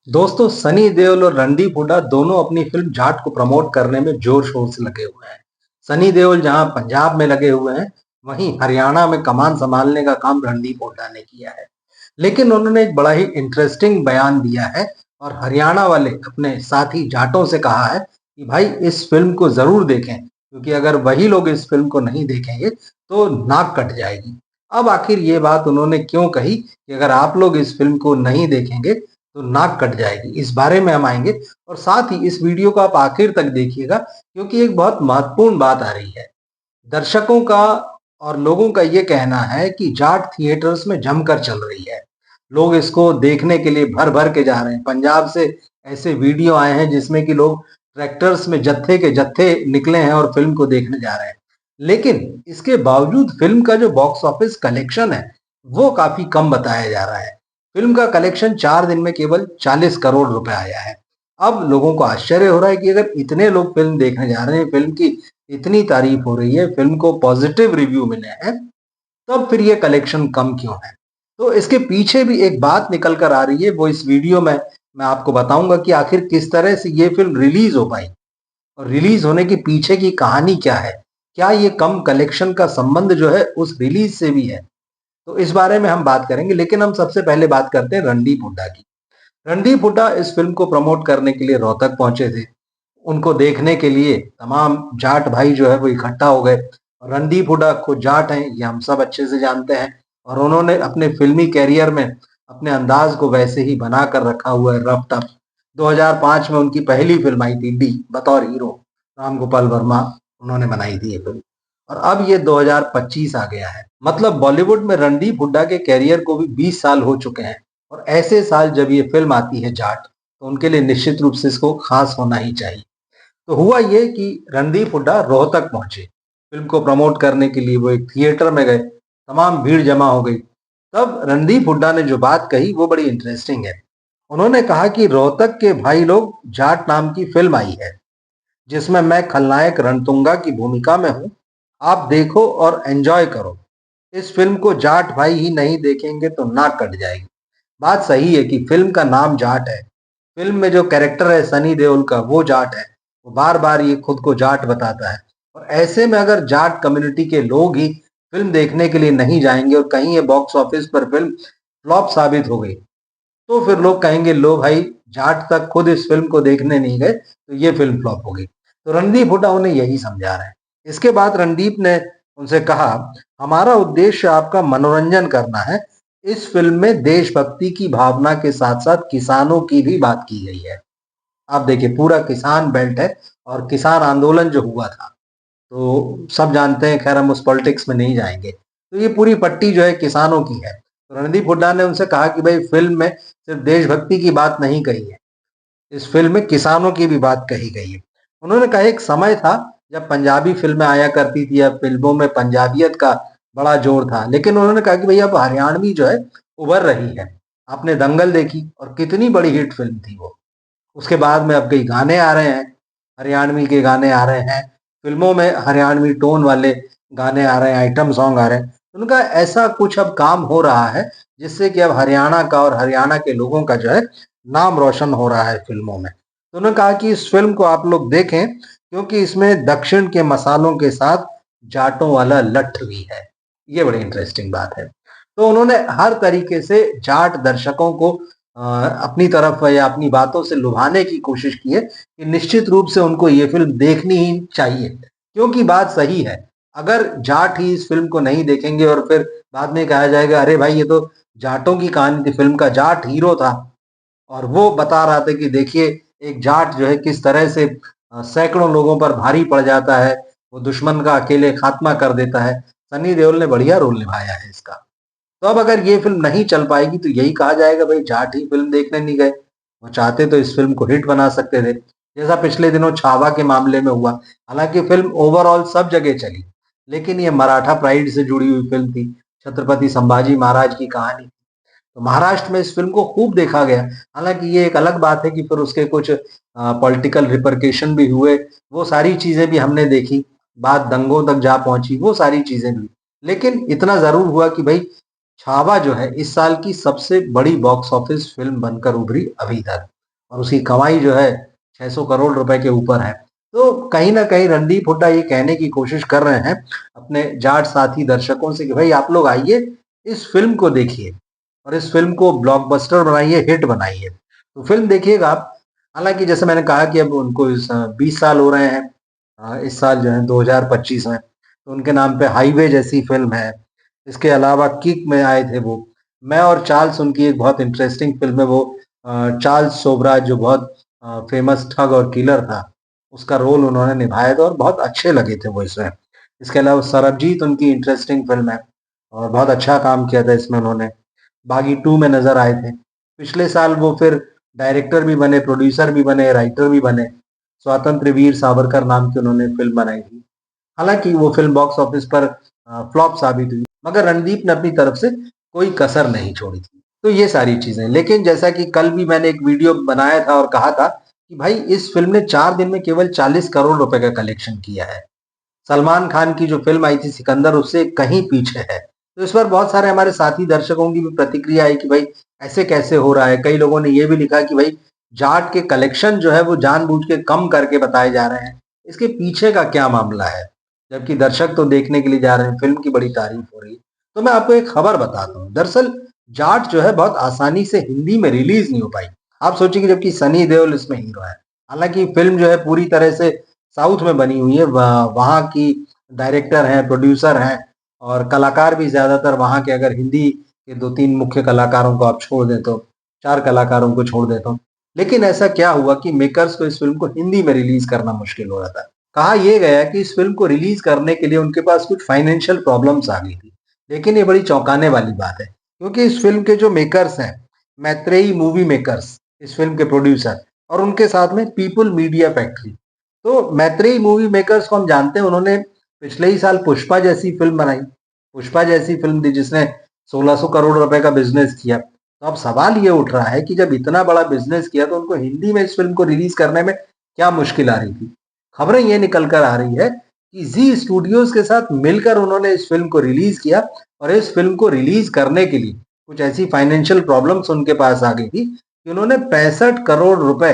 दोस्तों, सनी देओल और रणदीप हुड्डा दोनों अपनी फिल्म जाट को प्रमोट करने में जोर शोर से लगे हुए हैं। सनी देओल जहां पंजाब में लगे हुए हैं, वहीं हरियाणा में कमान संभालने का काम रणदीप हुड्डा ने किया है। लेकिन उन्होंने एक बड़ा ही इंटरेस्टिंग बयान दिया है और हरियाणा वाले अपने साथी जाटों से कहा है कि भाई इस फिल्म को जरूर देखें, क्योंकि अगर वही लोग इस फिल्म को नहीं देखेंगे तो नाक कट जाएगी। अब आखिर ये बात उन्होंने क्यों कही कि अगर आप लोग इस फिल्म को नहीं देखेंगे तो नाक कट जाएगी, इस बारे में हम आएंगे। और साथ ही इस वीडियो को आप आखिर तक देखिएगा, क्योंकि एक बहुत महत्वपूर्ण बात आ रही है। दर्शकों का और लोगों का ये कहना है कि जाट थिएटर्स में जमकर चल रही है। लोग इसको देखने के लिए भर भर के जा रहे हैं। पंजाब से ऐसे वीडियो आए हैं जिसमें कि लोग ट्रैक्टर्स में जत्थे के जत्थे निकले हैं और फिल्म को देखने जा रहे हैं। लेकिन इसके बावजूद फिल्म का जो बॉक्स ऑफिस कलेक्शन है, वो काफी कम बताया जा रहा है। फिल्म का कलेक्शन 4 दिन में केवल 40 करोड़ रुपए आया है। अब लोगों को आश्चर्य हो रहा है कि अगर इतने लोग फिल्म देखने जा रहे हैं, फिल्म की इतनी तारीफ हो रही है, फिल्म को पॉजिटिव रिव्यू मिले हैं, तब फिर ये कलेक्शन कम क्यों है? तो इसके पीछे भी एक बात निकल कर आ रही है, वो इस वीडियो में मैं आपको बताऊंगा कि आखिर किस तरह से ये फिल्म रिलीज हो पाई और रिलीज होने के पीछे की कहानी क्या है। क्या ये कम कलेक्शन का संबंध जो है उस रिलीज से भी है? तो इस बारे में हम बात करेंगे, लेकिन हम सबसे पहले बात करते हैं रणदीप हुड्डा की। रणदीप हुड्डा इस फिल्म को प्रमोट करने के लिए रोहतक पहुंचे थे। उनको देखने के लिए तमाम जाट भाई जो है वो इकट्ठा हो गए। और रणदीप हुड्डा खुद जाट हैं, ये हम सब अच्छे से जानते हैं। और उन्होंने अपने फिल्मी कैरियर में अपने अंदाज को वैसे ही बना कर रखा हुआ है, रफ टफ। 2005 में उनकी पहली फिल्म आई थी डी, बतौर हीरो। राम गोपाल वर्मा उन्होंने बनाई थी ये फिल्म। और अब ये 2025 आ गया है, मतलब बॉलीवुड में रणदीप हुड्डा के कैरियर को भी 20 साल हो चुके हैं। और ऐसे साल जब ये फिल्म आती है जाट, तो उनके लिए निश्चित रूप से इसको खास होना ही चाहिए। तो हुआ ये कि रणदीप हुड्डा रोहतक पहुंचे फिल्म को प्रमोट करने के लिए। वो एक थिएटर में गए, तमाम भीड़ जमा हो गई। तब रणदीप हुड्डा ने जो बात कही वो बड़ी इंटरेस्टिंग है। उन्होंने कहा कि रोहतक के भाई लोग, जाट नाम की फिल्म आई है जिसमें मैं खलनायक रणतुंगा की भूमिका में हूं। आप देखो और एंजॉय करो। इस फिल्म को जाट भाई ही नहीं देखेंगे तो नाक कट जाएगी। बात सही है कि फिल्म का नाम जाट है। फिल्म में जो कैरेक्टर है सनी देओल का, वो जाट है। वो बार बार ये खुद को जाट बताता है। और ऐसे में अगर जाट कम्युनिटी के लोग ही फिल्म देखने के लिए नहीं जाएंगे और कहीं ये बॉक्स ऑफिस पर फिल्म फ्लॉप साबित हो गई, तो फिर लोग कहेंगे लो भाई, जाट तक खुद इस फिल्म को देखने नहीं गए तो ये फिल्म फ्लॉप हो गई। तो रणदीप हुड्डा उन्हें यही समझा रहे हैं। इसके बाद रणदीप ने उनसे कहा, हमारा उद्देश्य आपका मनोरंजन करना है। इस फिल्म में देशभक्ति की भावना के साथ साथ किसानों की भी बात की गई है। आप देखिए, पूरा किसान बेल्ट है और किसान आंदोलन जो हुआ था, तो सब जानते हैं। खैर, हम उस पॉलिटिक्स में नहीं जाएंगे। तो ये पूरी पट्टी जो है किसानों की है। तो रणदीप हुड्डा ने उनसे कहा कि भाई, फिल्म में सिर्फ देशभक्ति की बात नहीं कही है, इस फिल्म में किसानों की भी बात कही गई है। उन्होंने कहा एक समय था जब पंजाबी फिल्में आया करती थी, अब फिल्मों में पंजाबियत का बड़ा जोर था। लेकिन उन्होंने कहा कि भाई, अब हरियाणवी जो है उभर रही है। आपने दंगल देखी और कितनी बड़ी हिट फिल्म थी वो। उसके बाद में अब कई गाने आ रहे हैं, हरियाणवी के गाने आ रहे हैं। फिल्मों में हरियाणवी टोन वाले गाने आ रहे हैं, आइटम सॉन्ग आ रहे हैं। तो उनका ऐसा कुछ अब काम हो रहा है जिससे कि अब हरियाणा का और हरियाणा के लोगों का जो है नाम रोशन हो रहा है फिल्मों में। तो उन्होंने कहा कि इस फिल्म को आप लोग देखें, क्योंकि इसमें दक्षिण के मसालों के साथ जाटों वाला लठ भी है। ये बड़ी इंटरेस्टिंग बात है। तो उन्होंने हर तरीके से जाट दर्शकों को अपनी तरफ या अपनी बातों से लुभाने की कोशिश की है कि निश्चित रूप से उनको ये फिल्म देखनी ही चाहिए। क्योंकि बात सही है, अगर जाट ही इस फिल्म को नहीं देखेंगे और फिर बाद में कहा जाएगा अरे भाई, ये तो जाटों की कहानी थी, फिल्म का जाट हीरो था और वो बता रहा था कि देखिए एक जाट जो है किस तरह से सैकड़ों लोगों पर भारी पड़ जाता है, वो दुश्मन का अकेले खात्मा कर देता है। सनी देओल ने बढ़िया रोल निभाया है इसका। तो अब अगर ये फिल्म नहीं चल पाएगी तो यही कहा जाएगा भाई, जाट ही फिल्म देखने नहीं गए। वो चाहते तो इस फिल्म को हिट बना सकते थे, जैसा पिछले दिनों छावा के मामले में हुआ। हालांकि फिल्म ओवरऑल सब जगह चली, लेकिन ये मराठा प्राइड से जुड़ी हुई फिल्म थी, छत्रपति संभाजी महाराज की कहानी। तो महाराष्ट्र में इस फिल्म को खूब देखा गया। हालांकि ये एक अलग बात है कि फिर उसके कुछ पॉलिटिकल रिपरकेशन भी हुए। वो सारी चीजें भी हमने देखी, बात दंगों तक जा पहुंची, वो सारी चीजें भी। लेकिन इतना जरूर हुआ कि भाई, छावा जो है इस साल की सबसे बड़ी बॉक्स ऑफिस फिल्म बनकर उभरी अभी तक। और उसकी कमाई जो है 600 करोड़ रुपए के ऊपर है। तो कहीं ना कहीं रणदीप हुड्डा ये कहने की कोशिश कर रहे हैं अपने जाट साथी दर्शकों से कि भाई आप लोग आइए, इस फिल्म को देखिए और इस फिल्म को ब्लॉकबस्टर बनाइए, हिट बनाइए। तो फिल्म देखिएगा आप। हालांकि जैसे मैंने कहा कि अब उनको 20 साल हो रहे हैं, इस साल जो है 2025 में, तो उनके नाम पे हाईवे जैसी फिल्म है। इसके अलावा किक में आए थे वो। मैं और चार्ल्स उनकी एक बहुत इंटरेस्टिंग फिल्म है वो। चार्ल्स सोबराज जो बहुत फेमस ठग और किलर था, उसका रोल उन्होंने निभाया था और बहुत अच्छे लगे थे वो इसमें। इसके अलावा सरबजीत उनकी इंटरेस्टिंग फिल्म है और बहुत अच्छा काम किया था इसमें उन्होंने। बागी 2 में नजर आए थे। पिछले साल वो फिर डायरेक्टर भी बने, प्रोड्यूसर भी बने, राइटर भी बने। स्वतंत्र वीर सावरकर नाम की उन्होंने फिल्म बनाई थी। हालांकि वो फिल्म बॉक्स ऑफिस पर फ्लॉप साबित हुई, मगर रणदीप ने अपनी तरफ से कोई कसर नहीं छोड़ी थी। तो ये सारी चीजें, लेकिन जैसा कि कल भी मैंने एक वीडियो बनाया था और कहा था कि भाई इस फिल्म ने 4 दिन में केवल 40 करोड़ रुपए का कलेक्शन किया है। सलमान खान की जो फिल्म आई थी सिकंदर, उससे कहीं पीछे है। तो इस पर बहुत सारे हमारे साथी दर्शकों की भी प्रतिक्रिया आई कि भाई ऐसे कैसे हो रहा है। कई लोगों ने ये भी लिखा कि भाई जाट के कलेक्शन जो है वो जानबूझ के कम करके बताए जा रहे हैं, इसके पीछे का क्या मामला है। जबकि दर्शक तो देखने के लिए जा रहे हैं, फिल्म की बड़ी तारीफ हो रही है। तो मैं आपको एक खबर बताता हूँ। दरअसल जाट जो है बहुत आसानी से हिंदी में रिलीज नहीं हो पाई। आप सोचिए, जबकि सनी देओल इसमें हीरो है। हालांकि फिल्म जो है पूरी तरह से साउथ में बनी हुई है, वहाँ की डायरेक्टर हैं, प्रोड्यूसर हैं और कलाकार भी ज्यादातर वहाँ के। अगर हिंदी के 2-3 मुख्य कलाकारों को आप छोड़ दें तो 4 कलाकारों को छोड़ दें तो। लेकिन ऐसा क्या हुआ कि मेकर्स को इस फिल्म को हिंदी में रिलीज करना मुश्किल हो रहा था। कहा यह गया कि इस फिल्म को रिलीज करने के लिए उनके पास कुछ फाइनेंशियल प्रॉब्लम्स आ गई थी। लेकिन ये बड़ी चौंकाने वाली बात है, क्योंकि इस फिल्म के जो मेकर्स हैं, मैत्रेयी मूवी मेकर्स इस फिल्म के प्रोड्यूसर, और उनके साथ में पीपल मीडिया फैक्ट्री। तो मैत्रेयी मूवी मेकर्स को हम जानते हैं, उन्होंने पिछले ही साल पुष्पा जैसी फिल्म बनाई। पुष्पा जैसी फिल्म थी जिसने 1600 करोड़ रुपए का बिजनेस किया। तो अब सवाल ये उठ रहा है कि जब इतना बड़ा बिजनेस किया तो उनको हिंदी में इस फिल्म को रिलीज करने में क्या मुश्किल आ रही थी। खबरें ये निकल कर आ रही है कि जी स्टूडियोज के साथ मिलकर उन्होंने इस फिल्म को रिलीज किया और इस फिल्म को रिलीज करने के लिए कुछ ऐसी फाइनेंशियल प्रॉब्लम्स उनके पास आ गई थी कि उन्होंने 65 करोड़ रुपए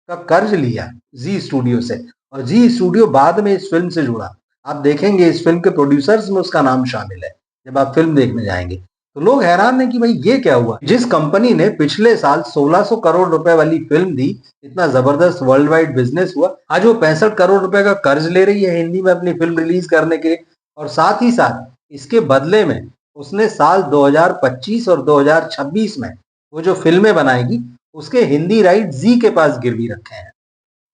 का कर्ज लिया जी स्टूडियो से। और जी स्टूडियो बाद में इस फिल्म से जुड़ा। आप देखेंगे इस फिल्म के प्रोड्यूसर्स में उसका नाम शामिल है जब आप फिल्म देखने जाएंगे। तो लोग हैरान हैं कि भाई ये क्या हुआ। जिस कंपनी ने पिछले साल 1600 करोड़ रुपए वाली फिल्म दी, इतना जबरदस्त वर्ल्ड वाइड बिजनेस हुआ, आज वो 65 करोड़ रुपए का कर्ज ले रही है हिंदी में अपनी फिल्म रिलीज करने के लिए। और साथ ही साथ इसके बदले में उसने साल 2025 और 2026 में वो जो फिल्में बनाएगी उसके हिंदी राइट जी के पास गिरवी रखे हैं।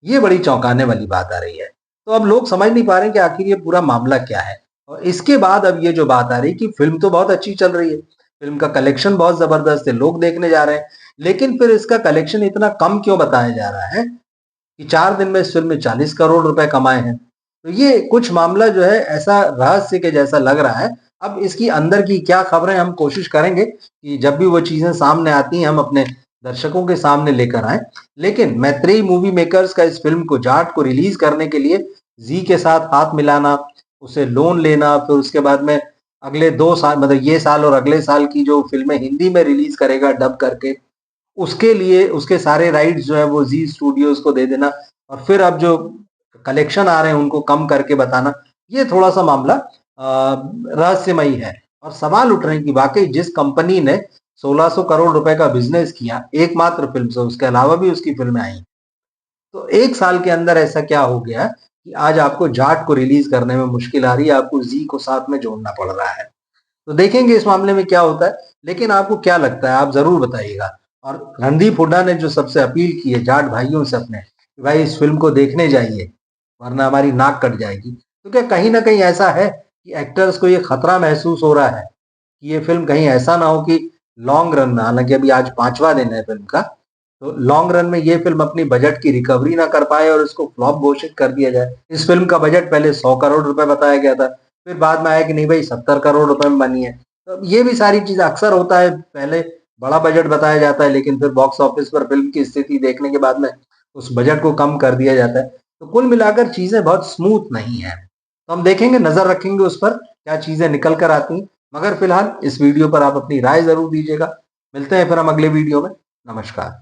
ये बड़ी चौंकाने वाली बात आ रही है। तो अब लोग समझ नहीं पा रहे हैं कि आखिर ये पूरा मामला क्या है। और इसके बाद अब ये जो बात आ रही है कि फिल्म तो बहुत अच्छी चल रही है, फिल्म का कलेक्शन बहुत जबरदस्त है, लोग देखने जा रहे हैं, लेकिन फिर इसका कलेक्शन इतना कम क्यों बताया जा रहा है कि 4 दिन में इस फिल्म में 40 करोड़ रुपए कमाए हैं। तो ये कुछ मामला जो है ऐसा रहस्य के जैसा लग रहा है। अब इसकी अंदर की क्या खबरें हम कोशिश करेंगे कि जब भी वो चीजें सामने आती हैं हम अपने दर्शकों के सामने लेकर आए। लेकिन मैत्रेयी मूवी मेकर्स का इस फिल्म को जाट को रिलीज करने के लिए जी के साथ हाथ मिलाना, उसे लोन लेना, फिर उसके बाद में अगले 2 साल, मतलब ये साल और अगले साल की जो फिल्में हिंदी में रिलीज करेगा डब करके, उसके लिए उसके सारे राइट्स जो है वो जी स्टूडियोज को दे देना, और फिर अब जो कलेक्शन आ रहे हैं उनको कम करके बताना, ये थोड़ा सा मामला रहस्यमयी है। और सवाल उठ रहे हैं कि वाकई जिस कंपनी ने 1600 करोड़ रुपए का बिजनेस किया एकमात्र फिल्म से, उसके अलावा भी उसकी फिल्में आई, तो 1 साल के अंदर ऐसा क्या हो गया कि आज आपको जाट को रिलीज करने में मुश्किल आ रही है, आपको जी को साथ में जोड़ना पड़ रहा है। तो देखेंगे इस मामले में क्या होता है। लेकिन आपको क्या लगता है, आप जरूर बताइएगा। और रणदीप हुड्डा ने जो सबसे अपील की है जाट भाइयों से अपने, कि भाई इस फिल्म को देखने जाइए वरना हमारी नाक कट जाएगी, तो क्या कहीं ना कहीं ऐसा है कि एक्टर्स को ये खतरा महसूस हो रहा है कि ये फिल्म कहीं ऐसा ना हो कि लॉन्ग रन में, हालांकि अभी आज 5वां दिन है फिल्म का, तो लॉन्ग रन में ये फिल्म अपनी बजट की रिकवरी ना कर पाए और इसको फ्लॉप घोषित कर दिया जाए। इस फिल्म का बजट पहले 100 करोड़ रुपए बताया गया था, फिर बाद में आया कि नहीं भाई 70 करोड़ रुपए में बनी है। तो ये भी सारी चीज अक्सर होता है, पहले बड़ा बजट बताया जाता है लेकिन फिर बॉक्स ऑफिस पर फिल्म की स्थिति देखने के बाद में उस बजट को कम कर दिया जाता है। तो कुल मिलाकर चीजें बहुत स्मूथ नहीं है। तो हम देखेंगे, नजर रखेंगे उस पर क्या चीजें निकल कर आती हैं। मगर फिलहाल इस वीडियो पर आप अपनी राय जरूर दीजिएगा। मिलते हैं फिर हम अगले वीडियो में। नमस्कार।